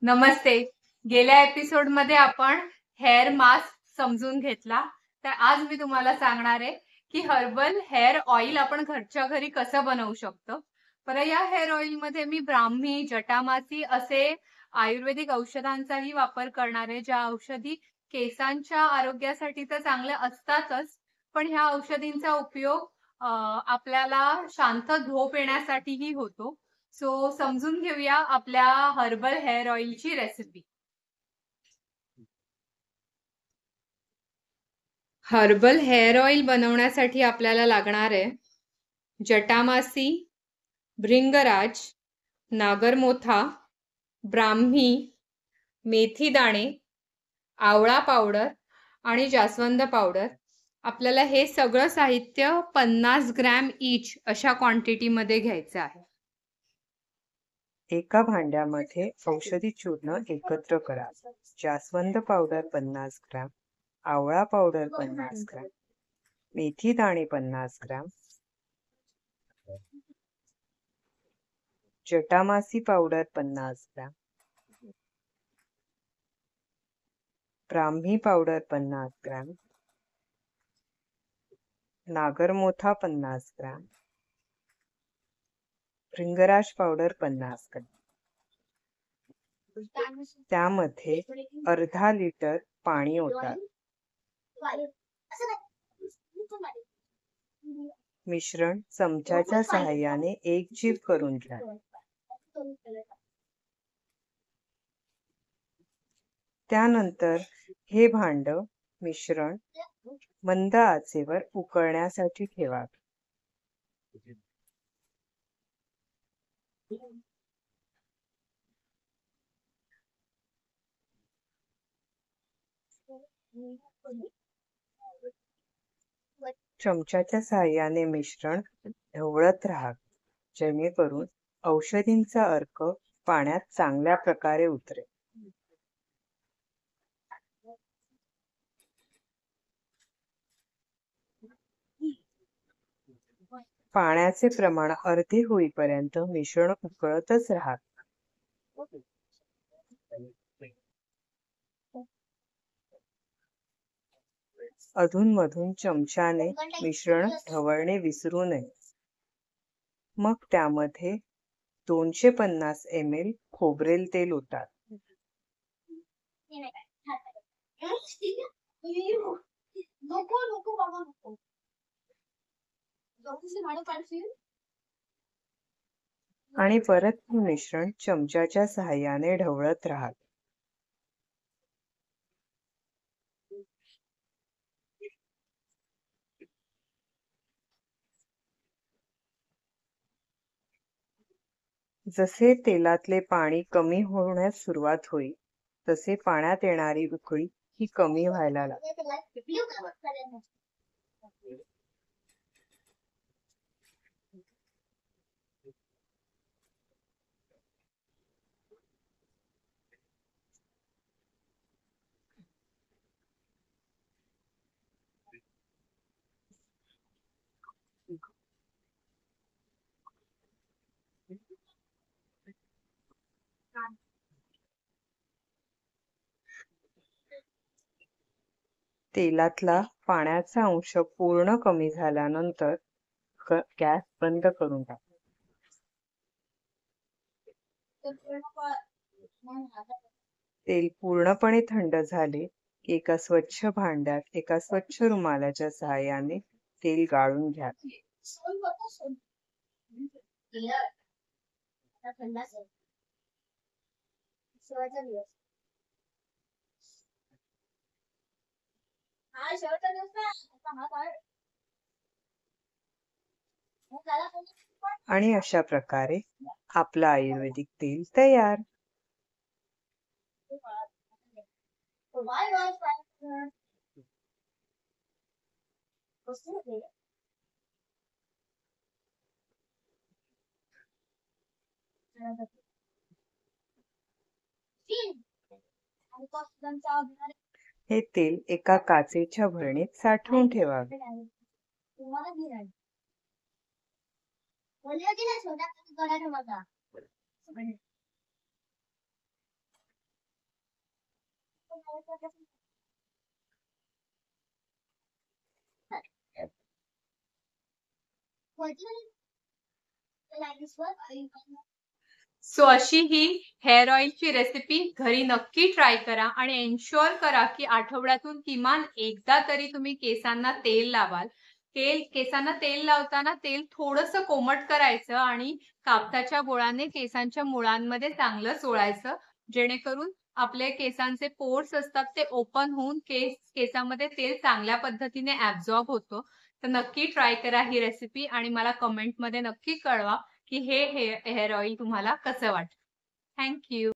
नमस्ते. गेल्या एपिसोडमध्ये आपण हेअर मास्क समजून घेतला. तर आज मी तुम्हाला सांगणार आहे की हर्बल हेअर ऑइल आपण घरच्या घरी कसं बनवू शकतो. पर या हेअर ऑइल मध्ये मी ब्राह्मी, जटामासी असे आयुर्वेदिक औषधांचाही वापर करणार आहे, ज्या औषधी केसांच्या आरोग्यासाठी तर चांगल्या असतातच, पण ह्या औषधींचा उपयोग आपल्याला शांत झोप येण्यासाठीही होतो. सो समजून घेऊया आपल्या हर्बल हेअर ऑइलची रेसिपी. हर्बल हेअर ऑइल बनवण्यासाठी आपल्याला लागणार आहे जटामासी, भृंगराज, नागरमोथा, ब्राह्मी, मेथी दाणे, आवळा पावडर आणि जास्वंद पावडर. आपल्याला हे सगळं साहित्य 50 ग्रॅम ईच अशा क्वांटिटी मध्ये घ्यायचं आहे. एका भांड्यामध्ये औषधी चूर्ण एकत्र करा. जास्वंद पावडर 50 ग्रॅम, आवळा पावडर 50 ग्रॅम, मेथी दाणे 50 ग्रॅम, जटामासी पावडर 50 ग्रॅम, ब्राह्मी पावडर 50 ग्रॅम, नागरमोथा 50 ग्रॅम, भृंगराज पावडर 50 ग्रॅम. त्यामध्ये अर्धा लिटर पाणी ओता. मिश्रण चमच्याच्या सहाय्याने एकजीव करून घ्या. त्यानंतर हे भांड मिश्रण मंद आचेवर उकळण्यासाठी ठेवा. चमच्याच्या सहाय्याने मिश्रण ढवळत राहा, जेणेकरून औषधींचा अर्क पाण्यात चांगल्या प्रकारे उतरेल. पाण्याचे प्रमाण अर्धे होईपर्यंत मिश्रण उकळतच राहा. अधूनमधून चमच्याने मिश्रण ढवळणे विसरू नये. मग त्यामध्ये 250 ml खोबरेल तेल ओता. आणि परत हे मिश्रण चमच्याच्या सहाय्याने ढवळत राहा. जसे तेलातले पाणी कमी होण्यास सुरुवात होईल, तसे पाण्यात येणारी उकळी ही कमी व्हायला लागते. तेलातला पाण्याचा अंश पूर्ण कमी झाल्यानंतर गॅस बंद करून टाका. तेल पूर्णपणे थंड झाले की एका स्वच्छ भांड्यात एका स्वच्छ रुमालाच्या सहाय्याने तेल गाळून घ्या. आणि अशा प्रकारे आपलं आयुर्वेदिक तेल तयार. हे तेल एका काचेच्या भरणीत साठवून ठेवावे. सो अशी ही हेअर ऑइलची रेसिपी घरी नक्की ट्राय करा आणि एन्श्योर करा की आठवड्यातून किमान एकदा तरी तुम्ही केसांना तेल लावाल. केसांना तेल लावताना तेल थोडंसं कोमट करायचं आणि कापसाच्या बोळाने केसांच्या मुळांमध्ये चांगलं चोळायचं, जेणेकरून आपले केसांचे पोर्स असतात ते ओपन होऊन केसामध्ये तेल चांगल्या पद्धतीने ऍब्झॉर्ब होतो. तर नक्की ट्राय करा ही रेसिपी आणि मला कमेंटमध्ये नक्की कळवा की हे हेअर ऑइल तुम्हाला कसं वाटतं. Thank you.